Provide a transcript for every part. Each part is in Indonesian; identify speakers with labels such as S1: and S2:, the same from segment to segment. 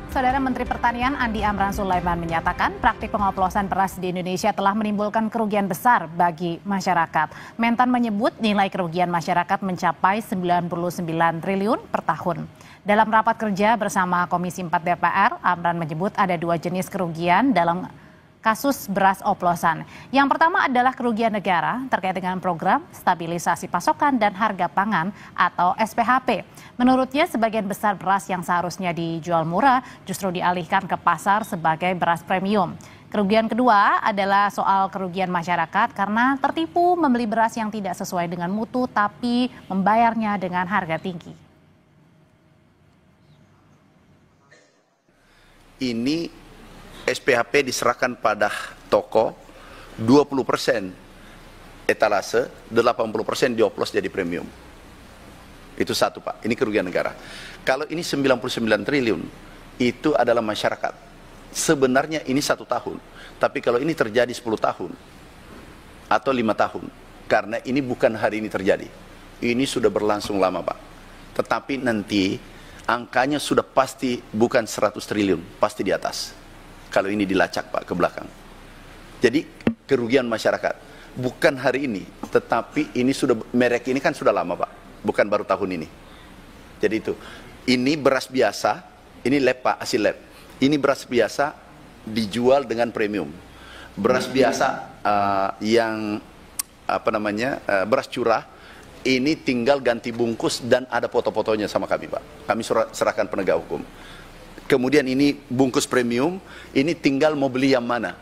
S1: Saudara Menteri Pertanian Andi Amran Sulaiman menyatakan praktik pengoplosan beras di Indonesia telah menimbulkan kerugian besar bagi masyarakat. Mentan menyebut nilai kerugian masyarakat mencapai 99 triliun per tahun. Dalam rapat kerja bersama Komisi 4 DPR, Amran menyebut ada dua jenis kerugian dalam kasus beras oplosan. Yang pertama adalah kerugian negara terkait dengan program stabilisasi pasokan dan harga pangan atau SPHP. Menurutnya sebagian besar beras yang seharusnya dijual murah justru dialihkan ke pasar sebagai beras premium. Kerugian kedua adalah soal kerugian masyarakat karena tertipu membeli beras yang tidak sesuai dengan mutu tapi membayarnya dengan harga tinggi.
S2: Ini SPHP diserahkan pada toko 20% etalase, 80% dioplos jadi premium. Itu satu Pak, ini kerugian negara. Kalau ini 99 triliun, itu adalah masyarakat. Sebenarnya ini 1 tahun, tapi kalau ini terjadi 10 tahun atau 5 tahun, karena ini bukan hari ini terjadi. Ini sudah berlangsung lama Pak. Tetapi nanti angkanya sudah pasti bukan 100 triliun, pasti di atas. Kalau ini dilacak Pak ke belakang. Jadi kerugian masyarakat bukan hari ini, tetapi ini sudah, merek ini kan sudah lama Pak, bukan baru tahun ini. Jadi itu, ini beras biasa, ini lab Pak, hasil lab. Ini beras biasa dijual dengan premium. Beras biasa yang apa namanya beras curah, ini tinggal ganti bungkus dan ada foto-fotonya sama kami Pak. Kami serahkan penegak hukum. Kemudian ini bungkus premium, ini tinggal mau beli yang mana.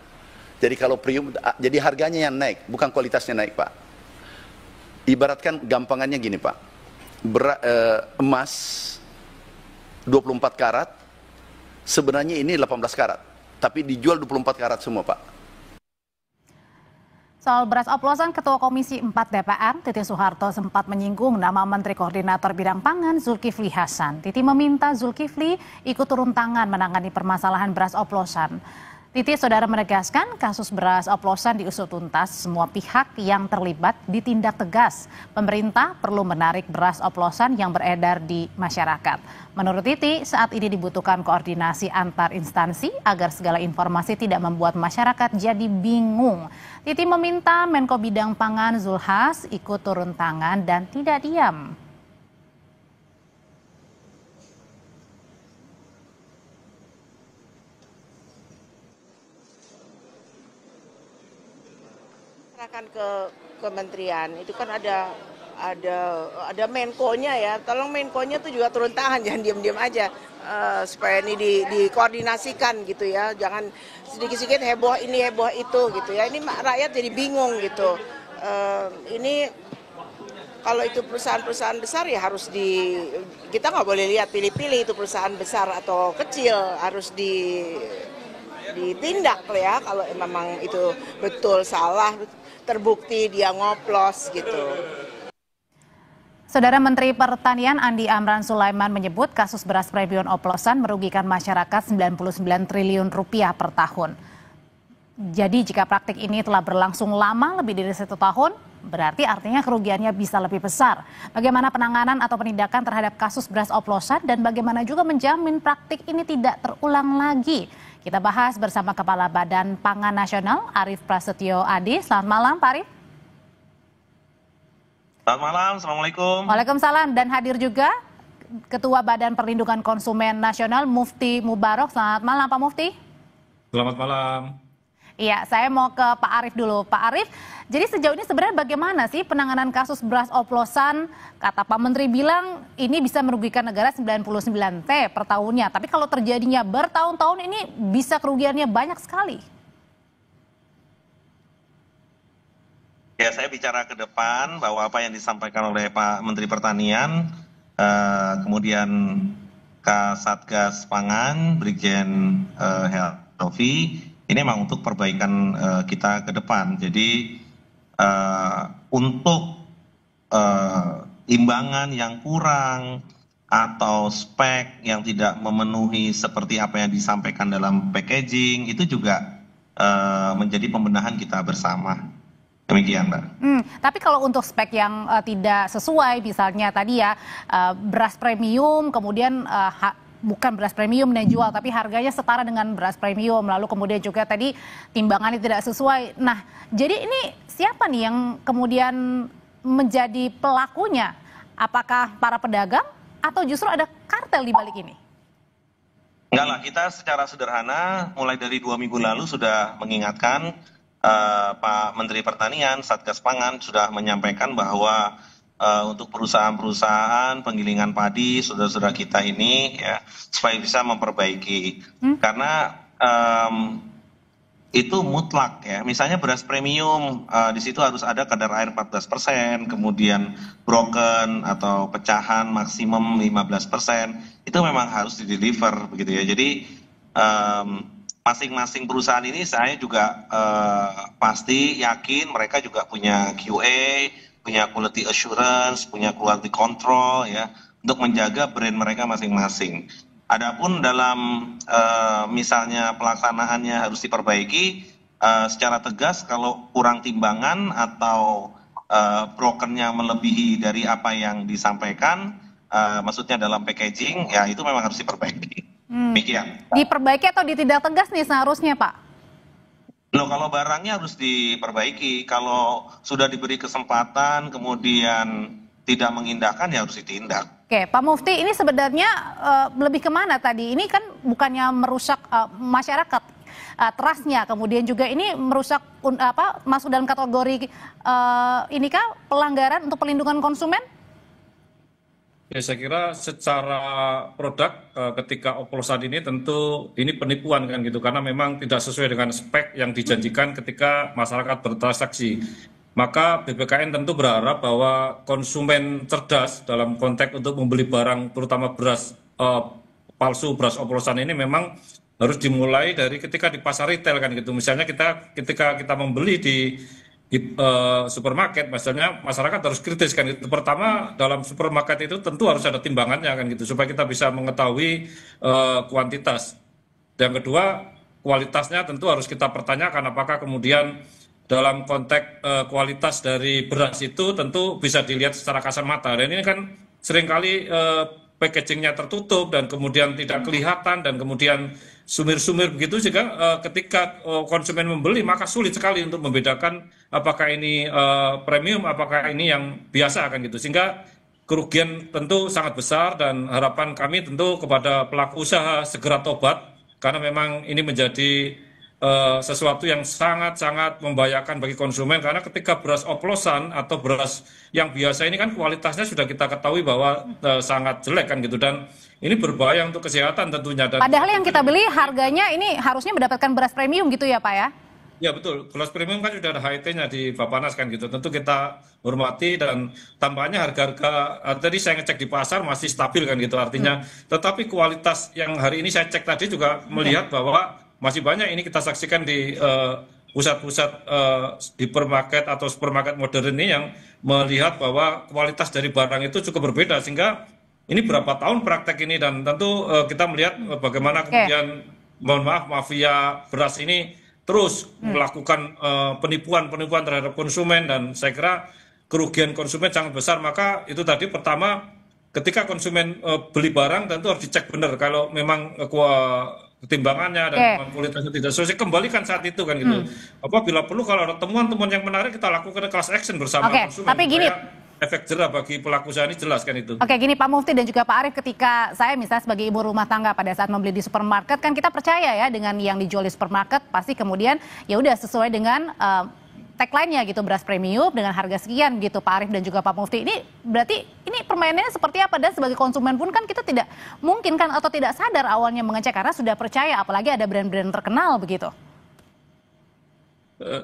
S2: Jadi kalau premium, jadi harganya yang naik, bukan kualitasnya naik Pak. Ibaratkan gampangannya gini Pak, emas 24 karat, sebenarnya ini 18 karat, tapi dijual 24 karat semua Pak.
S1: Soal beras oplosan, Ketua Komisi 4 DPR, Titi Soeharto sempat menyinggung nama Menteri Koordinator Bidang Pangan Zulkifli Hasan. Titi meminta Zulkifli ikut turun tangan menangani permasalahan beras oplosan. Titi saudara menegaskan kasus beras oplosan diusut tuntas, semua pihak yang terlibat ditindak tegas. Pemerintah perlu menarik beras oplosan yang beredar di masyarakat. Menurut Titi, saat ini dibutuhkan koordinasi antar instansi agar segala informasi tidak membuat masyarakat jadi bingung. Titi meminta Menko Bidang Pangan Zulhas ikut turun tangan dan tidak diam.
S3: Serahkan ke kementerian itu kan ada Menko-nya ya, tolong Menko-nya tuh juga turun tangan, jangan diam-diam aja supaya ini dikoordinasikan gitu ya, jangan sedikit-sedikit heboh ini heboh itu gitu ya, ini rakyat jadi bingung gitu. Ini kalau itu perusahaan-perusahaan besar ya harus kita nggak boleh lihat pilih-pilih itu perusahaan besar atau kecil, harus ditindak ya kalau memang itu betul salah, terbukti dia ngoplos gitu.
S1: Saudara Menteri Pertanian Andi Amran Sulaiman menyebut kasus beras premium oplosan merugikan masyarakat 99 triliun rupiah per tahun. Jadi jika praktik ini telah berlangsung lama lebih dari 1 tahun, berarti artinya kerugiannya bisa lebih besar. Bagaimana penanganan atau penindakan terhadap kasus beras oplosan dan bagaimana juga menjamin praktik ini tidak terulang lagi? Kita bahas bersama Kepala Badan Pangan Nasional Arief Prasetyo Adi. Selamat malam Pak Arief.
S4: Selamat malam, Assalamualaikum.
S1: Waalaikumsalam, dan hadir juga Ketua Badan Perlindungan Konsumen Nasional Mufti Mubarok. Selamat malam Pak Mufti.
S5: Selamat malam.
S1: Iya, saya mau ke Pak Arief dulu. Pak Arief, jadi sejauh ini sebenarnya bagaimana sih penanganan kasus beras oplosan? Kata Pak Menteri bilang ini bisa merugikan negara 99 T per tahunnya. Tapi kalau terjadinya bertahun-tahun ini bisa kerugiannya banyak sekali.
S4: Ya, saya bicara ke depan bahwa apa yang disampaikan oleh Pak Menteri Pertanian, kemudian Kasatgas Pangan, Brigjen Helvi, ini memang untuk perbaikan kita ke depan. Jadi untuk imbangan yang kurang atau spek yang tidak memenuhi seperti apa yang disampaikan dalam packaging, itu juga menjadi pembenahan kita bersama. Demikian, Mbak.
S1: Tapi kalau untuk spek yang tidak sesuai, misalnya tadi ya beras premium, kemudian bukan beras premium yang jual, tapi harganya setara dengan beras premium. Lalu kemudian juga tadi timbangannya tidak sesuai. Nah, jadi ini siapa nih yang kemudian menjadi pelakunya? Apakah para pedagang atau justru ada kartel di balik ini?
S4: Enggak lah, kita secara sederhana mulai dari 2 minggu lalu sudah mengingatkan Pak Menteri Pertanian, Satgas Pangan sudah menyampaikan bahwa untuk perusahaan-perusahaan penggilingan padi saudara-saudara kita ini ya supaya bisa memperbaiki karena itu mutlak ya. Misalnya beras premium di situ harus ada kadar air 14%, kemudian broken atau pecahan maksimum 15%. Itu memang harus di-deliver begitu ya. Jadi masing-masing perusahaan ini saya juga pasti yakin mereka juga punya QA, punya quality assurance, punya quality control ya untuk menjaga brand mereka masing-masing. Adapun dalam misalnya pelaksanaannya harus diperbaiki secara tegas kalau kurang timbangan atau brokernya melebihi dari apa yang disampaikan, maksudnya dalam packaging, ya itu memang harus diperbaiki. Demikian.
S1: Diperbaiki atau ditindak tegas nih seharusnya, Pak?
S4: Loh, kalau barangnya harus diperbaiki, kalau sudah diberi kesempatan kemudian tidak mengindahkan ya harus ditindak.
S1: Oke, Pak Mufti, ini sebenarnya lebih kemana tadi? Ini kan bukannya merusak masyarakat, trustnya, kemudian juga ini merusak masuk dalam kategori ini kah pelanggaran untuk perlindungan konsumen?
S5: Ya, saya kira secara produk ketika oplosan ini tentu ini penipuan kan gitu, karena memang tidak sesuai dengan spek yang dijanjikan ketika masyarakat bertransaksi. Maka BPKN tentu berharap bahwa konsumen cerdas dalam konteks untuk membeli barang terutama beras palsu, beras oplosan ini memang harus dimulai dari ketika di pasar retail kan gitu. Misalnya ketika kita membeli di supermarket, misalnya masyarakat harus kritis kan gitu. Pertama, dalam supermarket itu tentu harus ada timbangannya kan gitu supaya kita bisa mengetahui kuantitas. Yang kedua, kualitasnya tentu harus kita pertanyakan apakah kemudian dalam konteks kualitas dari beras itu tentu bisa dilihat secara kasat mata. Dan ini kan seringkali packagingnya tertutup dan kemudian tidak kelihatan dan kemudian sumir-sumir begitu, sehingga ketika konsumen membeli maka sulit sekali untuk membedakan apakah ini premium, apakah ini yang biasa kan gitu. Sehingga kerugian tentu sangat besar dan harapan kami tentu kepada pelaku usaha segera tobat karena memang ini menjadi sesuatu yang sangat-sangat membahayakan bagi konsumen, karena ketika beras oplosan atau beras yang biasa ini kan kualitasnya sudah kita ketahui bahwa sangat jelek kan gitu, dan ini berbahaya untuk kesehatan tentunya. Dan
S1: padahal yang kita beli harganya ini harusnya mendapatkan beras premium gitu ya Pak ya?
S5: Ya betul, beras premium kan sudah ada HIT-nya di Bappenas kan gitu, tentu kita hormati dan tampaknya harga-harga tadi saya ngecek di pasar masih stabil kan gitu artinya, tetapi kualitas yang hari ini saya cek tadi juga melihat bahwa masih banyak ini kita saksikan di pusat-pusat hipermarket atau supermarket modern ini yang melihat bahwa kualitas dari barang itu cukup berbeda, sehingga ini berapa tahun praktek ini dan tentu kita melihat bagaimana kemudian mohon maaf mafia beras ini terus melakukan penipuan-penipuan terhadap konsumen, dan saya kira kerugian konsumen sangat besar. Maka itu tadi pertama ketika konsumen beli barang tentu harus dicek benar kalau memang ketimbangannya dan kualitasnya tidak sesuai, kembalikan saat itu kan gitu. Apabila perlu kalau ada temuan-temuan yang menarik kita lakukan class action bersama konsumen.
S1: Tapi gini,
S5: efek jerah bagi pelaku usaha ini jelas kan itu.
S1: Oke, gini Pak Mufti dan juga Pak Arief, ketika saya misalnya sebagai ibu rumah tangga pada saat membeli di supermarket kan kita percaya ya dengan yang dijual di supermarket pasti kemudian ya udah sesuai dengan tagline-nya gitu, beras premium dengan harga sekian gitu Pak Arief dan juga Pak Mufti. Ini berarti ini permainannya seperti apa, dan sebagai konsumen pun kan kita tidak mungkin kan atau tidak sadar awalnya mengecek karena sudah percaya, apalagi ada brand-brand terkenal begitu.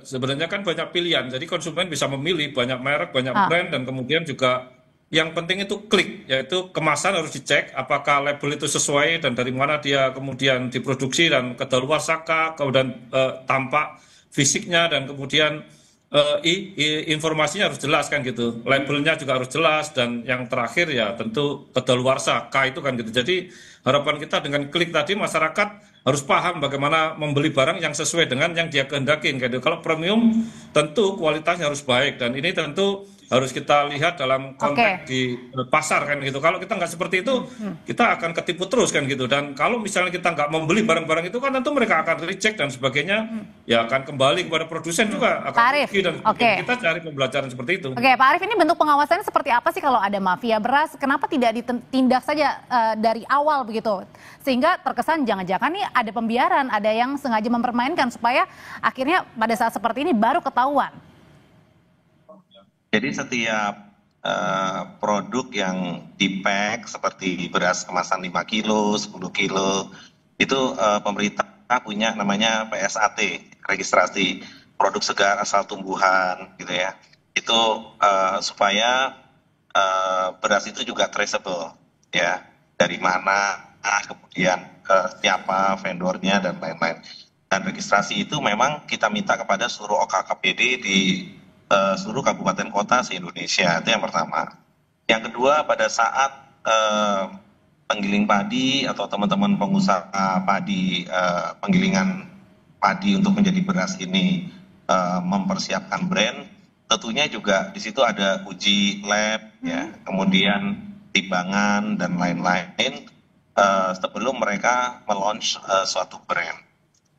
S5: Sebenarnya kan banyak pilihan, jadi konsumen bisa memilih banyak merek, banyak brand, dan kemudian juga yang penting itu klik, yaitu kemasan harus dicek apakah label itu sesuai dan dari mana dia kemudian diproduksi dan kedaluarsakah, kemudian tampak fisiknya, dan kemudian informasinya harus jelas kan gitu, labelnya juga harus jelas, dan yang terakhir ya tentu kedaluarsa K itu kan gitu. Jadi harapan kita dengan klik tadi masyarakat harus paham bagaimana membeli barang yang sesuai dengan yang dia kehendaki gitu. Kalau premium tentu kualitasnya harus baik, dan ini tentu harus kita lihat dalam konteks di pasar kan gitu. Kalau kita nggak seperti itu, kita akan ketipu terus kan gitu. Dan kalau misalnya kita nggak membeli barang-barang itu kan tentu mereka akan reject dan sebagainya, ya akan kembali kepada produsen juga akan rugi dan kita cari pembelajaran seperti itu.
S1: Oke, Pak Arief, ini bentuk pengawasannya seperti apa sih kalau ada mafia beras? Kenapa tidak ditindak saja dari awal begitu? Sehingga terkesan jangan-jangan nih ada pembiaran, ada yang sengaja mempermainkan supaya akhirnya pada saat seperti ini baru ketahuan.
S4: Jadi setiap produk yang di-pack seperti beras kemasan 5 kilo, 10 kilo, itu pemerintah punya namanya PSAT, registrasi produk segar asal tumbuhan gitu ya. Itu supaya beras itu juga traceable ya, dari mana, kemudian siapa vendornya dan lain-lain. Dan registrasi itu memang kita minta kepada seluruh OKKPD di seluruh kabupaten kota se-Indonesia, itu yang pertama. Yang kedua, pada saat penggiling padi atau teman-teman pengusaha padi, penggilingan padi untuk menjadi beras ini mempersiapkan brand, tentunya juga di situ ada uji lab, ya, kemudian timbangan dan lain-lain sebelum mereka melaunch suatu brand.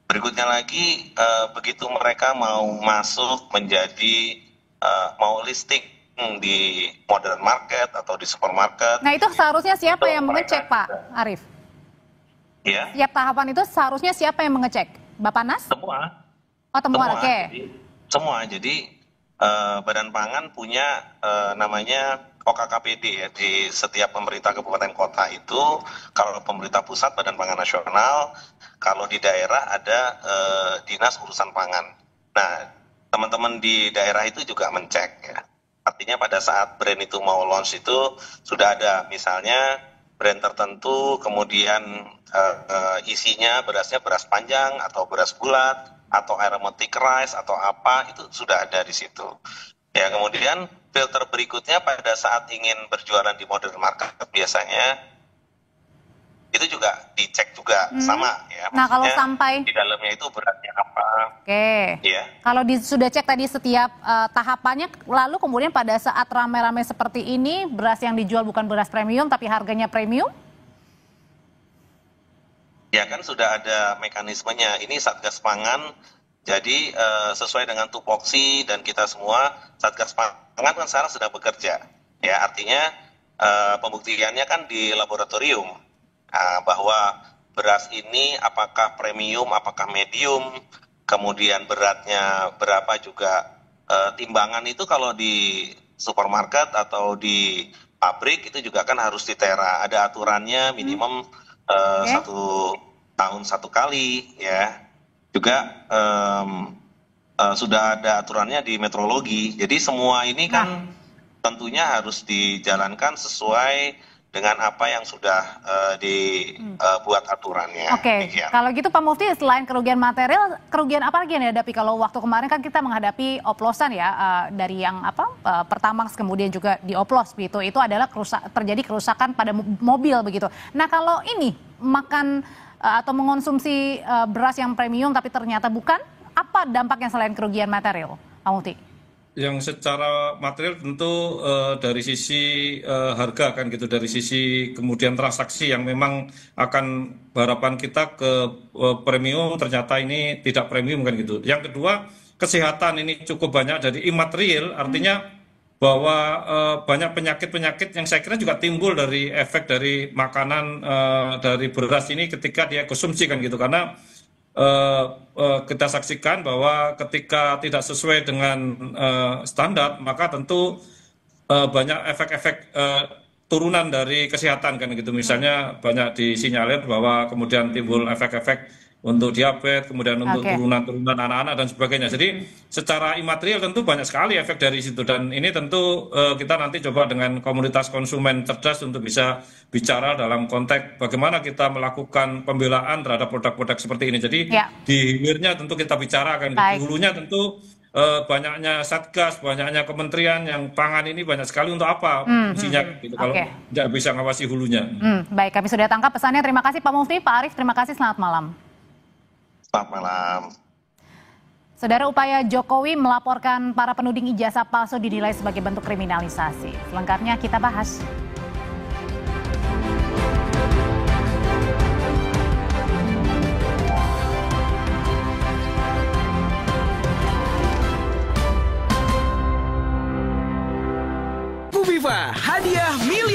S4: Berikutnya lagi, begitu mereka mau masuk menjadi mau listing di modern market atau di supermarket.
S1: Nah, itu seharusnya siapa yang mengecek, Pak Arief?
S4: Ya.
S1: Setiap tahapan itu seharusnya siapa yang mengecek? Bappenas?
S4: Semua.
S1: Oh, semua, oke.
S4: Semua. Jadi Badan Pangan punya namanya OKKPD ya, di setiap pemerintah kabupaten kota itu. Kalau pemerintah pusat Badan Pangan Nasional, kalau di daerah ada Dinas Urusan Pangan. Nah, teman-teman di daerah itu juga mencek ya. Artinya pada saat brand itu mau launch itu sudah ada misalnya brand tertentu, kemudian isinya berasnya beras panjang atau beras bulat atau aromatic rice atau apa, itu sudah ada di situ. Ya, kemudian filter berikutnya pada saat ingin berjualan di modern market biasanya itu juga dicek juga sama ya.
S1: Nah, kalau sampai
S4: di dalamnya itu beratnya apa?
S1: Oke.
S4: Ya.
S1: Kalau sudah cek tadi setiap tahapannya, lalu kemudian pada saat rame-rame seperti ini beras yang dijual bukan beras premium tapi harganya premium?
S4: Ya kan sudah ada mekanismenya. Ini Satgas Pangan. Jadi sesuai dengan tupoksi dan kita semua, Satgas Pangan kan sekarang sedang bekerja. Ya, artinya pembuktiannya kan di laboratorium. Bahwa beras ini apakah premium, apakah medium, kemudian beratnya berapa juga. Timbangan itu kalau di supermarket atau di pabrik itu juga kan harus ditera. Ada aturannya minimum 1 tahun 1 kali ya. Juga sudah ada aturannya di metrologi. Jadi semua ini kan tentunya harus dijalankan sesuai dengan apa yang sudah dibuat aturannya.
S1: Oke, kalau gitu Pak Mufti, selain kerugian material, kerugian apa lagi yang dihadapi? Kalau waktu kemarin kan kita menghadapi oplosan ya, dari yang Pertamax kemudian juga dioplos begitu, itu adalah terjadi kerusakan pada mobil begitu. Nah, kalau ini makan atau mengonsumsi beras yang premium tapi ternyata bukan, apa dampaknya selain kerugian material, Pak Mufti?
S5: Yang secara material tentu dari sisi harga kan gitu, dari sisi kemudian transaksi yang memang akan harapan kita ke premium, ternyata ini tidak premium kan gitu. Yang kedua, kesehatan ini cukup banyak dari imaterial, artinya bahwa banyak penyakit-penyakit yang saya kira juga timbul dari efek dari makanan dari beras ini ketika dia konsumsi kan gitu, karena kita saksikan bahwa ketika tidak sesuai dengan standar, maka tentu banyak efek-efek turunan dari kesehatan kan gitu. Misalnya banyak disinyalir bahwa kemudian timbul efek-efek untuk diabetes, kemudian untuk turunan-turunan anak-anak dan sebagainya. Jadi secara imaterial tentu banyak sekali efek dari situ, dan ini tentu kita nanti coba dengan komunitas konsumen cerdas untuk bisa bicara dalam konteks bagaimana kita melakukan pembelaan terhadap produk-produk seperti ini. Jadi di hilirnya tentu kita bicarakan, di hulunya tentu banyaknya satgas, banyaknya kementerian yang pangan ini banyak sekali untuk apa fungsinya gitu, kalau tidak bisa ngawasi hulunya.
S1: Baik, kami sudah tangkap pesannya. Terima kasih Pak Mufti. Pak Arief, terima kasih, selamat malam.
S4: Selamat malam.
S1: Saudara, upaya Jokowi melaporkan para penuding ijazah palsu dinilai sebagai bentuk kriminalisasi. Selengkapnya kita bahas.
S6: Viva, hadiah miliar.